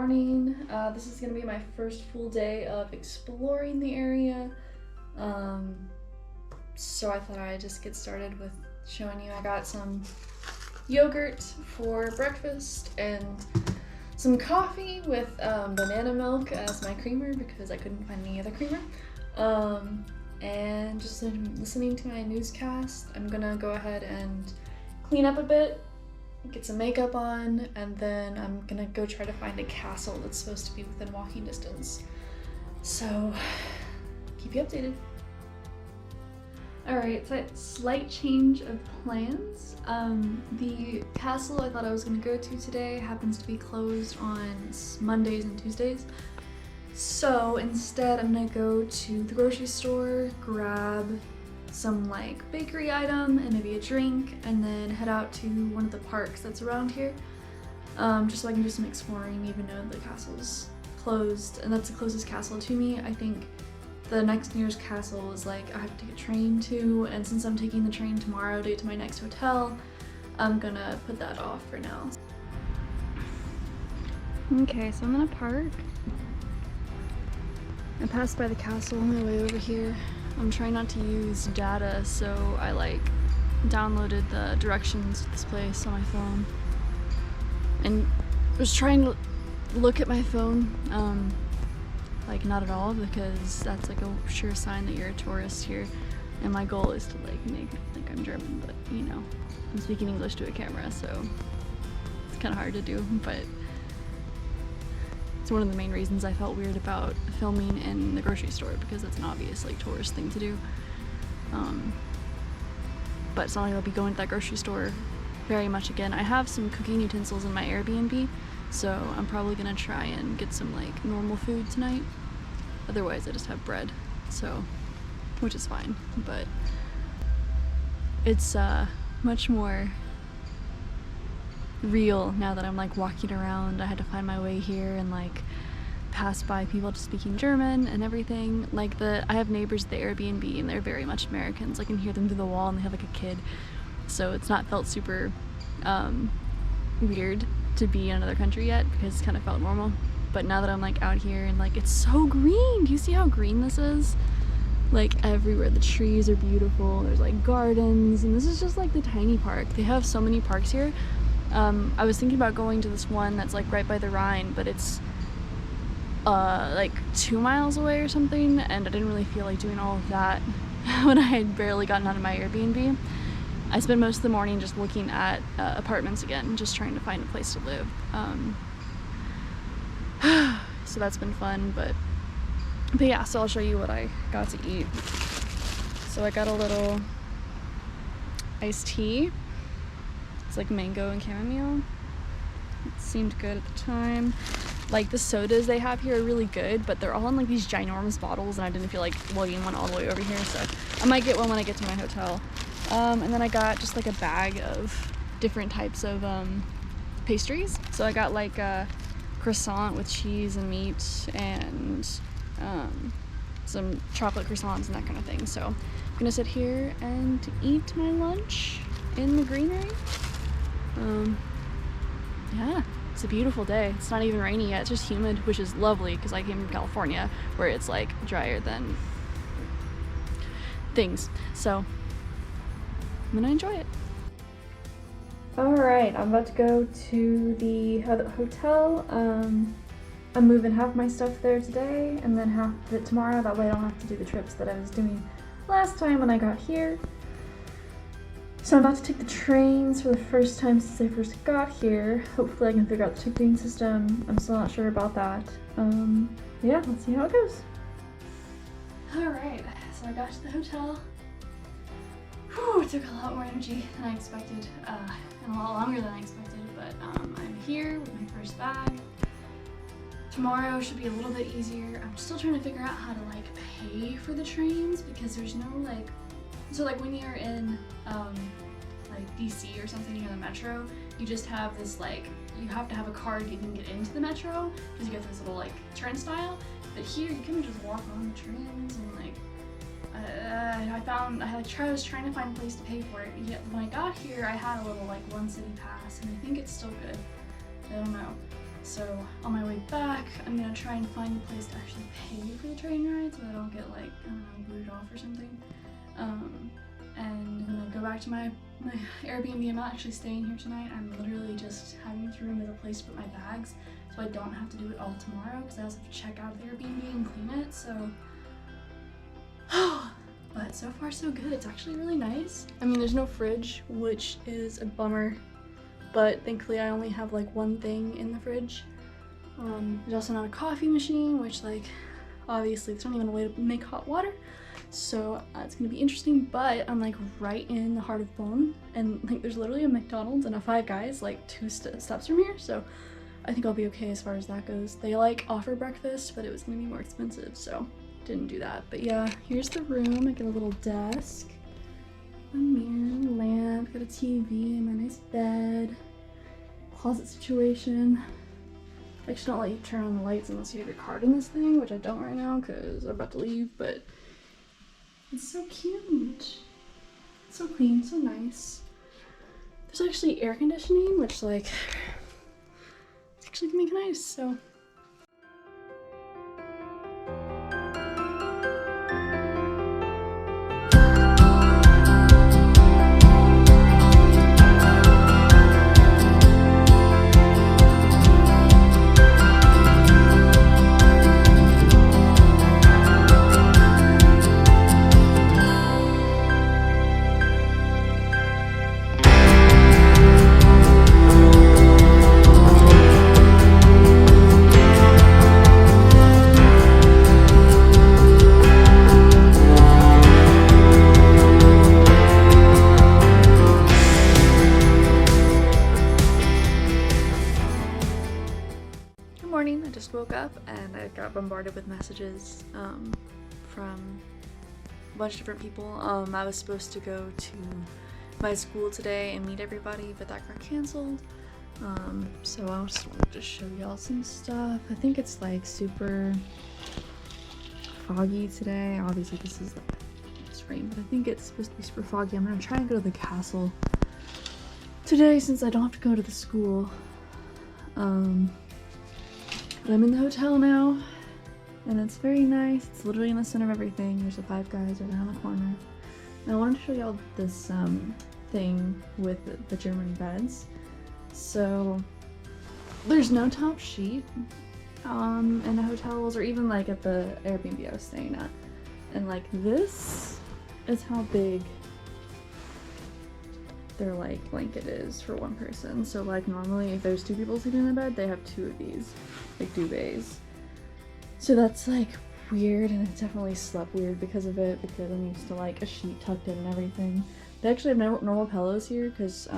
morning. This is gonna be my first full day of exploring the area. So I thought I'd just get started with showing you. I got some yogurt for breakfast and some coffee with banana milk as my creamer because I couldn't find any other creamer. And just listening to my newscast. I'm gonna go ahead and clean up a bit, get some makeup on, and then I'm gonna go try to find a castle that's supposed to be within walking distance. So, keep you updated. Alright, so slight change of plans. The castle I thought I was gonna go to today happens to be closed on Mondays and Tuesdays. So instead I'm gonna go to the grocery store, grab some like bakery item and maybe a drink, and then head out to one of the parks that's around here, just so I can do some exploring even though the castle's closed, and that's the closest castle to me. I think the next nearest castle is like I have to take a train to, and since I'm taking the train tomorrow to get to my next hotel, I'm gonna put that off for now. Okay, so I'm in a park. I passed by the castle on my way over here. I'm trying not to use data, so I like downloaded the directions to this place on my phone and was trying to look at my phone, like not at all, because that's like a sure sign that you're a tourist here, and my goal is to like make it think I'm German, but you know, I'm speaking English to a camera, so it's kind of hard to do, but it's one of the main reasons I felt weird about filming in the grocery store, because it's an obvious like tourist thing to do. But it's not like I'll be going to that grocery store very much again. I have some cooking utensils in my Airbnb, so I'm probably gonna try and get some like normal food tonight. Otherwise I just have bread, so, which is fine, but it's much more real now that I'm like walking around. I had to find my way here and like pass by people just speaking German and everything. Like I have neighbors at the Airbnb and they're very much Americans. I can hear them through the wall and they have like a kid, so it's not felt super weird to be in another country yet, because it's kind of felt normal. But now that I'm like out here and like it's so green, do you see how green this is? Like everywhere, the trees are beautiful, there's like gardens, and this is just like the tiny park. They have so many parks here. I was thinking about going to this one that's like right by the Rhine, but it's like 2 miles away or something, and I didn't really feel like doing all of that when I had barely gotten out of my Airbnb. I spent most of the morning just looking at apartments again, just trying to find a place to live. So that's been fun, but yeah, so I'll show you what I got to eat. So I got a little iced tea. It's like mango and chamomile. It seemed good at the time. Like the sodas they have here are really good, but they're all in like these ginormous bottles, and I didn't feel like lugging one all the way over here, so I might get one when I get to my hotel. And then I got just like a bag of different types of pastries. So I got like a croissant with cheese and meat, and some chocolate croissants and that kind of thing. So I'm gonna sit here and eat my lunch in the greenery. Yeah, it's a beautiful day. It's not even rainy yet, it's just humid, which is lovely because I came from California where it's like drier than things. So I'm gonna enjoy it. Alright, I'm about to go to the hotel. I'm moving half my stuff there today and then half of it tomorrow. That way I don't have to do the trips that I was doing last time when I got here. So I'm about to take the trains for the first time since I first got here. Hopefully I can figure out the ticketing system. I'm still not sure about that. Yeah, let's see how it goes. Alright, so I got to the hotel. Whew, it took a lot more energy than I expected, and a lot longer than I expected, but I'm here with my first bag. Tomorrow should be a little bit easier. I'm still trying to figure out how to like pay for the trains, because there's no like, so like when you're in like DC or something near the metro, you just have this like, you have to have a card to even get into the metro, because you get this little like turnstile, but here you can just walk on the trains and like, I was trying to find a place to pay for it, yet when I got here I had a little like One City pass, and I think it's still good. I don't know. So on my way back, I'm gonna try and find a place to actually pay for the train ride so I don't get like, I don't know, booted off or something. And I'm gonna go back to my Airbnb. I'm not actually staying here tonight. I'm literally just having this room as a place to put my bags so I don't have to do it all tomorrow because I also have to check out the Airbnb and clean it, so. But so far so good. It's actually really nice. I mean, there's no fridge, which is a bummer, but thankfully I only have like one thing in the fridge. There's also not a coffee machine, which like obviously there's not even a way to make hot water, so it's gonna be interesting. But I'm like right in the heart of Bonn, and like there's literally a McDonald's and a Five Guys like 2 steps from here, so I think I'll be okay as far as that goes. They like offer breakfast, but it was gonna be more expensive, so didn't do that. But yeah, here's the room. I get a little desk, a mirror, lamp, got a TV, my nice bed, closet situation. I actually don't let you turn on the lights unless you have your card in this thing, which I don't right now because I'm about to leave, but it's so cute. It's so clean, so nice. There's actually air conditioning, which like, it's actually gonna make it nice, so. I just woke up and I got bombarded with messages from a bunch of different people. I was supposed to go to my school today and meet everybody, but that got canceled. So I just wanted to show y'all some stuff. I think it's like super foggy today. Obviously this is rain, but I think it's supposed to be super foggy. I'm gonna try and go to the castle today since I don't have to go to the school. But I'm in the hotel now, and it's very nice. It's literally in the center of everything. There's a Five Guys right around the corner. And I wanted to show y'all this thing with the German beds. So there's no top sheet in the hotels or even like at the Airbnb I was staying at. And like this is how big their like blanket is for one person. So like normally if there's 2 people sleeping in the bed, they have 2 of these like duvets. So that's like weird, and it definitely slept weird because of it, because I'm used to like a sheet tucked in and everything. They actually have normal pillows here because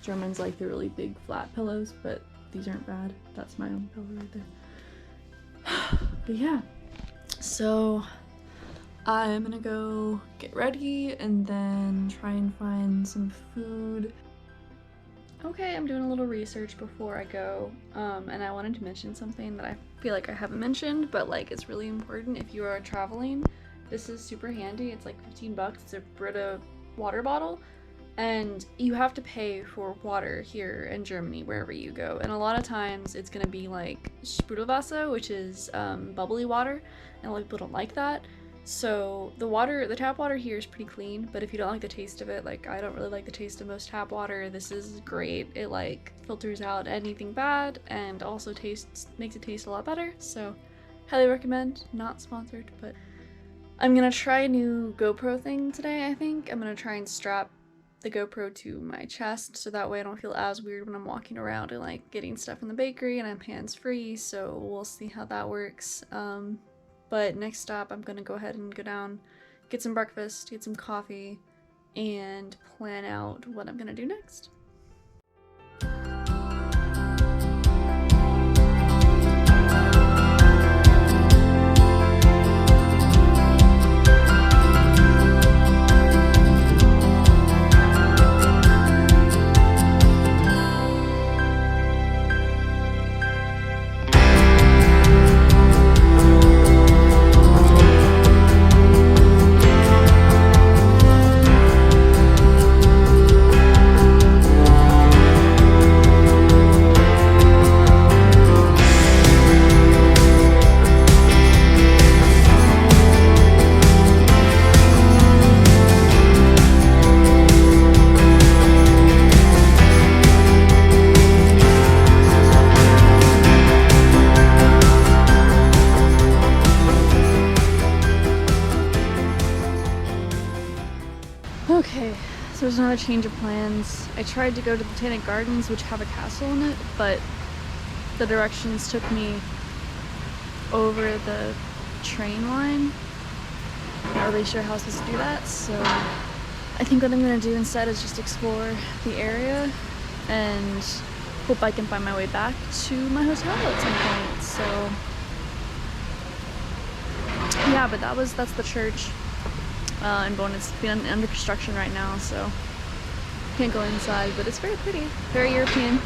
Germans like the really big flat pillows, but these aren't bad. That's my own pillow right there. But yeah, so I'm gonna go get ready and then try and find some food. Okay, I'm doing a little research before I go, and I wanted to mention something that I feel like I haven't mentioned, but like it's really important if you are traveling. This is super handy. It's like 15 bucks. It's a Brita water bottle, and you have to pay for water here in Germany wherever you go. And a lot of times it's gonna be like Sprudelwasser, which is bubbly water, and a lot of people don't like that. So the tap water here is pretty clean, but if you don't like the taste of it, like I don't really like the taste of most tap water, this is great. It like filters out anything bad and also makes it taste a lot better. So highly recommend. Not sponsored, but I'm gonna try a new GoPro thing today. I think I'm gonna try and strap the GoPro to my chest so that way I don't feel as weird when I'm walking around and like getting stuff in the bakery and I'm hands-free. So we'll see how that works. But next stop, I'm gonna go ahead and go down, get some breakfast, get some coffee, and plan out what I'm gonna do next. just another change of plans. I tried to go to the Botanic Gardens, which have a castle in it, but the directions took me over the train line. I'm not really sure how I'm supposed to do that, so I think what I'm gonna do instead is just explore the area and hope I can find my way back to my hotel at some point. So yeah, but that's the church in Bonn. It's been under construction right now, so can't go inside, but it's very pretty, very European.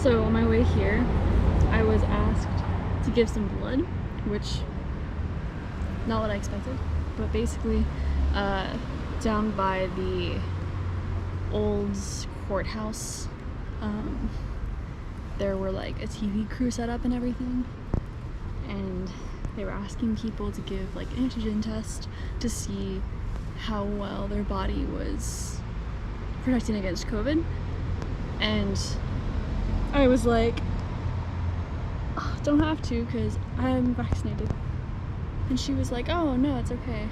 So on my way here, I was asked to give some blood, which not what I expected, but basically down by the old courthouse, there were like a TV crew set up and everything, and they were asking people to give like antigen test to see how well their body was protecting against COVID. And I was like, oh, don't have to because I'm vaccinated. And she was like, oh no, it's okay,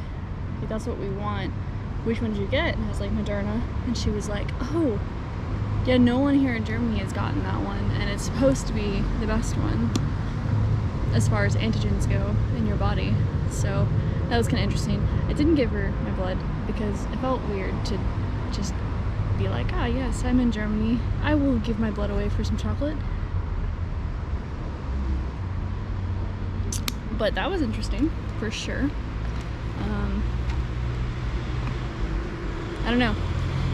like that's what we want. Which one did you get? And I was like, Moderna. And she was like, oh yeah, no one here in Germany has gotten that one, and it's supposed to be the best one as far as antigens go in your body. So that was kind of interesting. I didn't give her my blood because it felt weird to just be like, ah, yes, I'm in Germany, I will give my blood away for some chocolate. But that was interesting for sure. I don't know,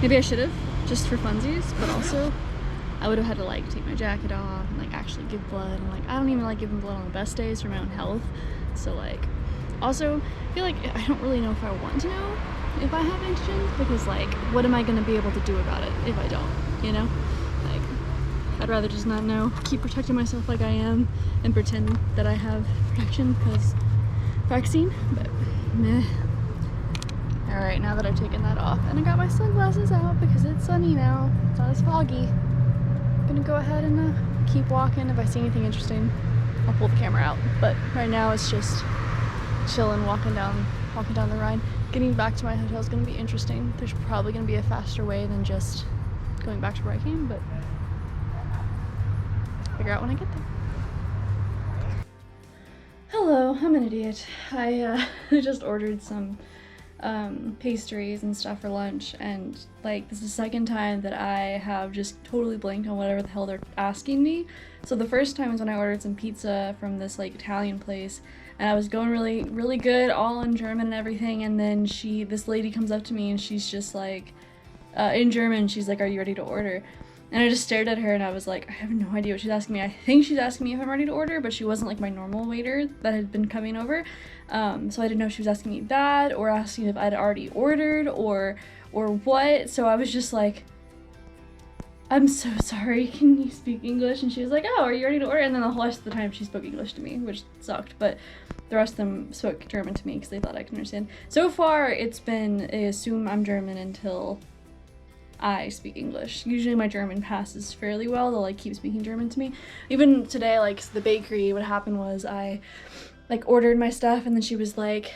maybe I should have, just for funsies, but also I would have had to like take my jacket off and like actually give blood, and like I don't even like giving blood on the best days for my own health. So like, also I feel like I don't really know if I want to know if I have antigens, because like what am I going to be able to do about it if I don't, you know? Like, I'd rather just not know, keep protecting myself like I am and pretend that I have protection because vaccine, but meh. Alright, now that I've taken that off and I got my sunglasses out because it's sunny now, it's not as foggy, I'm gonna go ahead and keep walking. If I see anything interesting, I'll pull the camera out, but right now it's just chilling, walking down the ride. Getting back to my hotel is going to be interesting. There's probably going to be a faster way than just going back to where I came, but figure out when I get there. Hello, I'm an idiot. I just ordered some pastries and stuff for lunch, and like this is the second time that I have just totally blanked on whatever the hell they're asking me. So the first time was when I ordered some pizza from this like Italian place, and I was going really good, all in German and everything, and then this lady comes up to me and she's just like, in German, she's like, are you ready to order? And I just stared at her and I was like, I have no idea what she's asking me. I think she's asking me if I'm ready to order, but she wasn't like my normal waiter that had been coming over. So I didn't know if she was asking me that or asking if I'd already ordered or what. So I was just like, I'm so sorry, can you speak English? And she was like, oh, are you ready to order? And then the whole rest of the time she spoke English to me, which sucked, but the rest of them spoke German to me because they thought I could understand. So far, it's been, I assume I'm German until I speak English. Usually my German passes fairly well. They'll like keep speaking German to me. Even today, like the bakery, what happened was I like ordered my stuff and then she was like,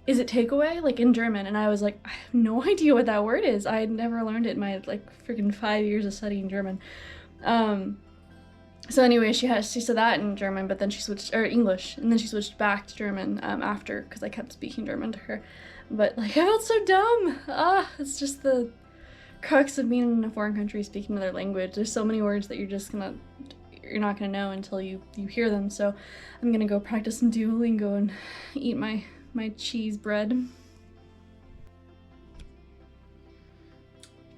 is it takeaway? Like in German. And I was like, I have no idea what that word is. I had never learned it in my like freaking 5 years of studying German. So anyway, she said that in German, but then she switched, or English, and then she switched back to German after, because I kept speaking German to her. But like, I felt so dumb. It's just the crux of being in a foreign country speaking another language. There's so many words that you're not gonna know until you hear them. So I'm gonna go practice some Duolingo and eat my cheese bread.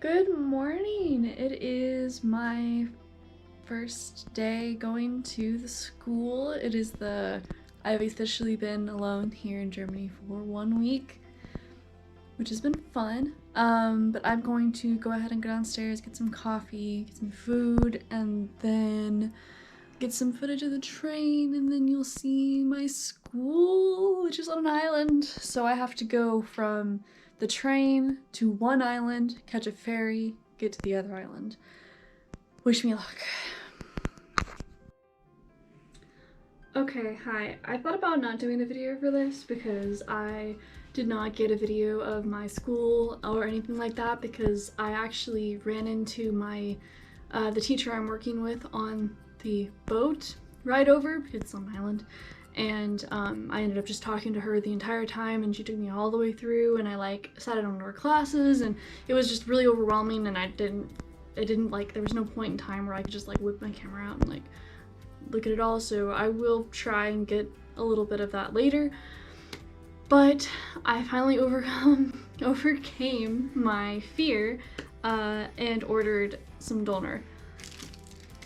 Good morning. It is my first day going to the school. I've officially been alone here in Germany for 1 week, which has been fun. But I'm going to go ahead and go downstairs, get some coffee, get some food, and then get some footage of the train, and then you'll see my school, which is on an island. So I have to go from the train to one island, catch a ferry, get to the other island. Wish me luck. Okay, hi. I thought about not doing a video for this because I did not get a video of my school or anything like that because I actually ran into the teacher I'm working with on the boat ride over. It's on an island. And I ended up just talking to her the entire time, and she took me all the way through, and I like sat in on her classes, and it was just really overwhelming, and there was no point in time where I could just like whip my camera out and like look at it all. So I will try and get a little bit of that later. But I finally overcame my fear and ordered some doner.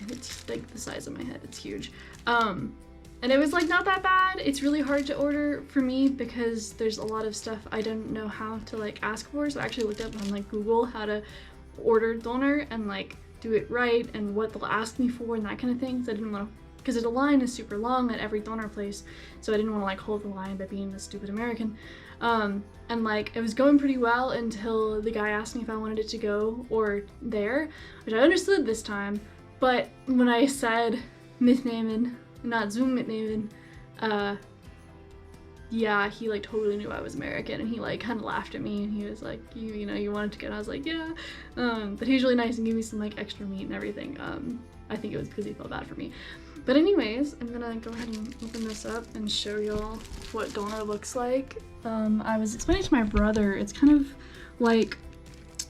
And it's like the size of my head, it's huge. And it was like not that bad. It's really hard to order for me because there's a lot of stuff I don't know how to like ask for. So I actually looked up on like Google how to order doner and like do it right and what they'll ask me for and that kind of thing. So I didn't want to, because the line is super long at every doner place, so I didn't want to like hold the line by being a stupid American. And like it was going pretty well until the guy asked me if I wanted it to go or there, which I understood this time. But when I said mitnehmen, not Zoom mitnehmen, yeah, he like totally knew I was American, and he like kind of laughed at me, and he was like, you know, you wanted to get, and I was like, yeah. But he was really nice and gave me some like extra meat and everything. I think it was because he felt bad for me. But anyways, I'm gonna go ahead and open this up and show y'all what doner looks like. I was explaining to my brother, it's kind of like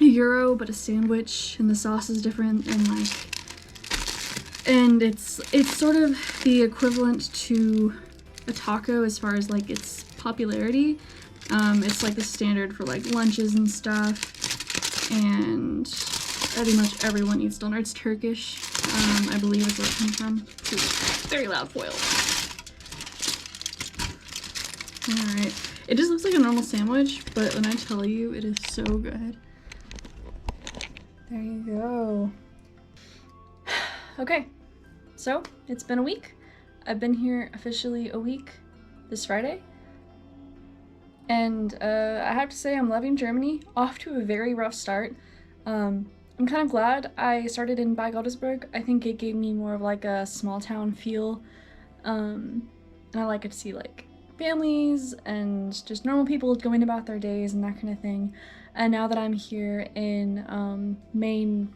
a gyro but a sandwich, and the sauce is different, and it's sort of the equivalent to a taco as far as like its popularity. It's like the standard for like lunches and stuff, and pretty much everyone eats doner. It's Turkish, I believe is where it comes from. Ooh, very loud foil. Alright, it just looks like a normal sandwich, but when I tell you, it is so good. There you go. Okay, so it's been a week. I've been here officially a week this Friday. And I have to say I'm loving Germany. Off to a very rough start. I'm kind of glad I started in Bad Godesberg. I think it gave me more of like a small town feel. And I like it to see like families and just normal people going about their days and that kind of thing. And now that I'm here in main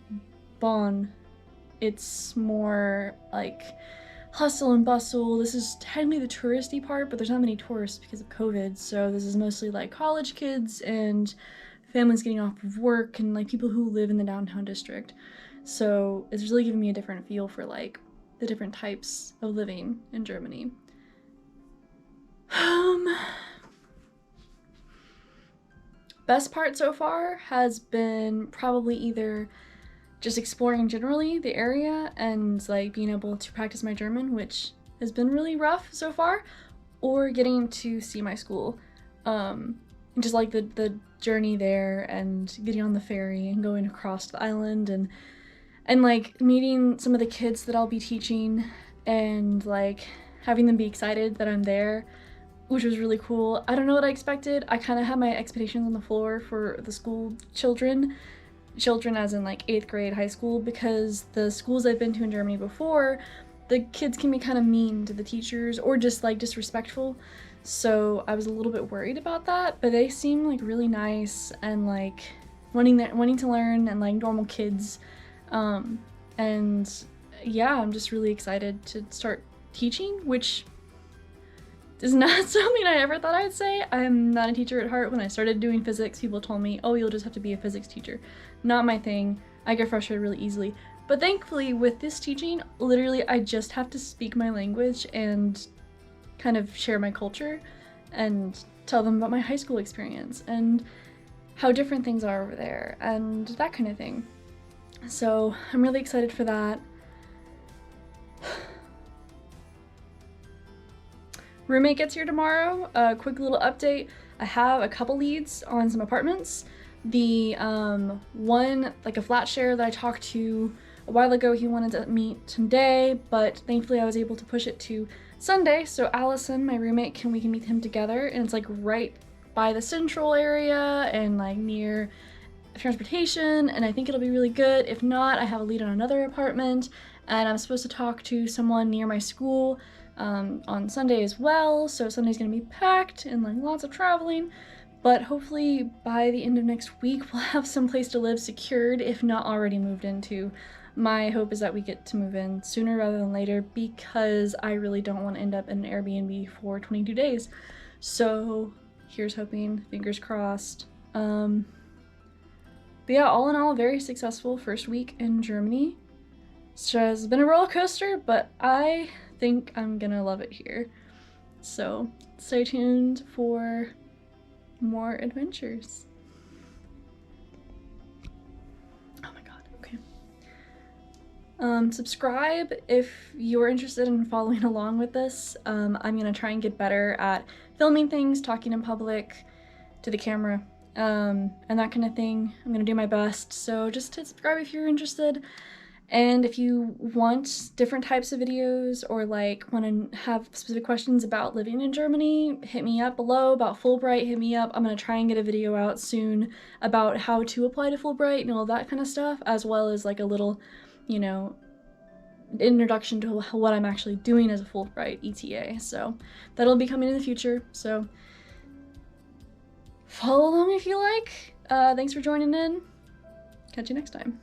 Bonn, it's more like hustle and bustle. This is technically the touristy part, but there's not many tourists because of COVID, so this is mostly like college kids and families getting off of work and like people who live in the downtown district. So it's really giving me a different feel for like the different types of living in Germany. Best part so far has been probably either just exploring generally the area and like being able to practice my German, which has been really rough so far, or getting to see my school. And just like the journey there and getting on the ferry and going across the island and and like meeting some of the kids that I'll be teaching and like having them be excited that I'm there, which was really cool. I don't know what I expected. I kind of had my expectations on the floor for the school children as in like 8th grade, high school, because the schools I've been to in Germany before, the kids can be kind of mean to the teachers or just like disrespectful. So I was a little bit worried about that, but they seem like really nice and like wanting to learn and like normal kids. And yeah, I'm just really excited to start teaching, which is not something I ever thought I'd say. I'm not a teacher at heart. When I started doing physics, people told me, oh, you'll just have to be a physics teacher. Not my thing. I get frustrated really easily. But thankfully, with this teaching, literally I just have to speak my language and kind of share my culture and tell them about my high school experience and how different things are over there and that kind of thing. So I'm really excited for that. Roommate gets here tomorrow. Quick little update. I have a couple leads on some apartments. The one, like a flat share that I talked to a while ago, he wanted to meet today, but thankfully I was able to push it to Sunday. So Allison, my roommate, we can meet him together, and it's like right by the central area and like near transportation, and I think it'll be really good. If not, I have a lead on another apartment, and I'm supposed to talk to someone near my school on Sunday as well, so Sunday's gonna be packed and like lots of traveling, but hopefully by the end of next week we'll have some place to live secured, if not already moved into. My hope is that we get to move in sooner rather than later, because I really don't want to end up in an Airbnb for 22 days. So here's hoping, fingers crossed. But yeah, all in all, very successful first week in Germany. It has been a roller coaster, but I think I'm gonna love it here. So stay tuned for more adventures. Oh my god, okay. Subscribe if you're interested in following along with this. I'm gonna try and get better at filming things, talking in public, to the camera, and that kind of thing. I'm gonna do my best, so just hit subscribe if you're interested. And if you want different types of videos or like want to have specific questions about living in Germany, hit me up below. About Fulbright, hit me up. I'm gonna try and get a video out soon about how to apply to Fulbright and all that kind of stuff, as well as like a little, you know, introduction to what I'm actually doing as a Fulbright ETA. So that'll be coming in the future, so follow along if you like. Thanks for joining in. Catch you next time.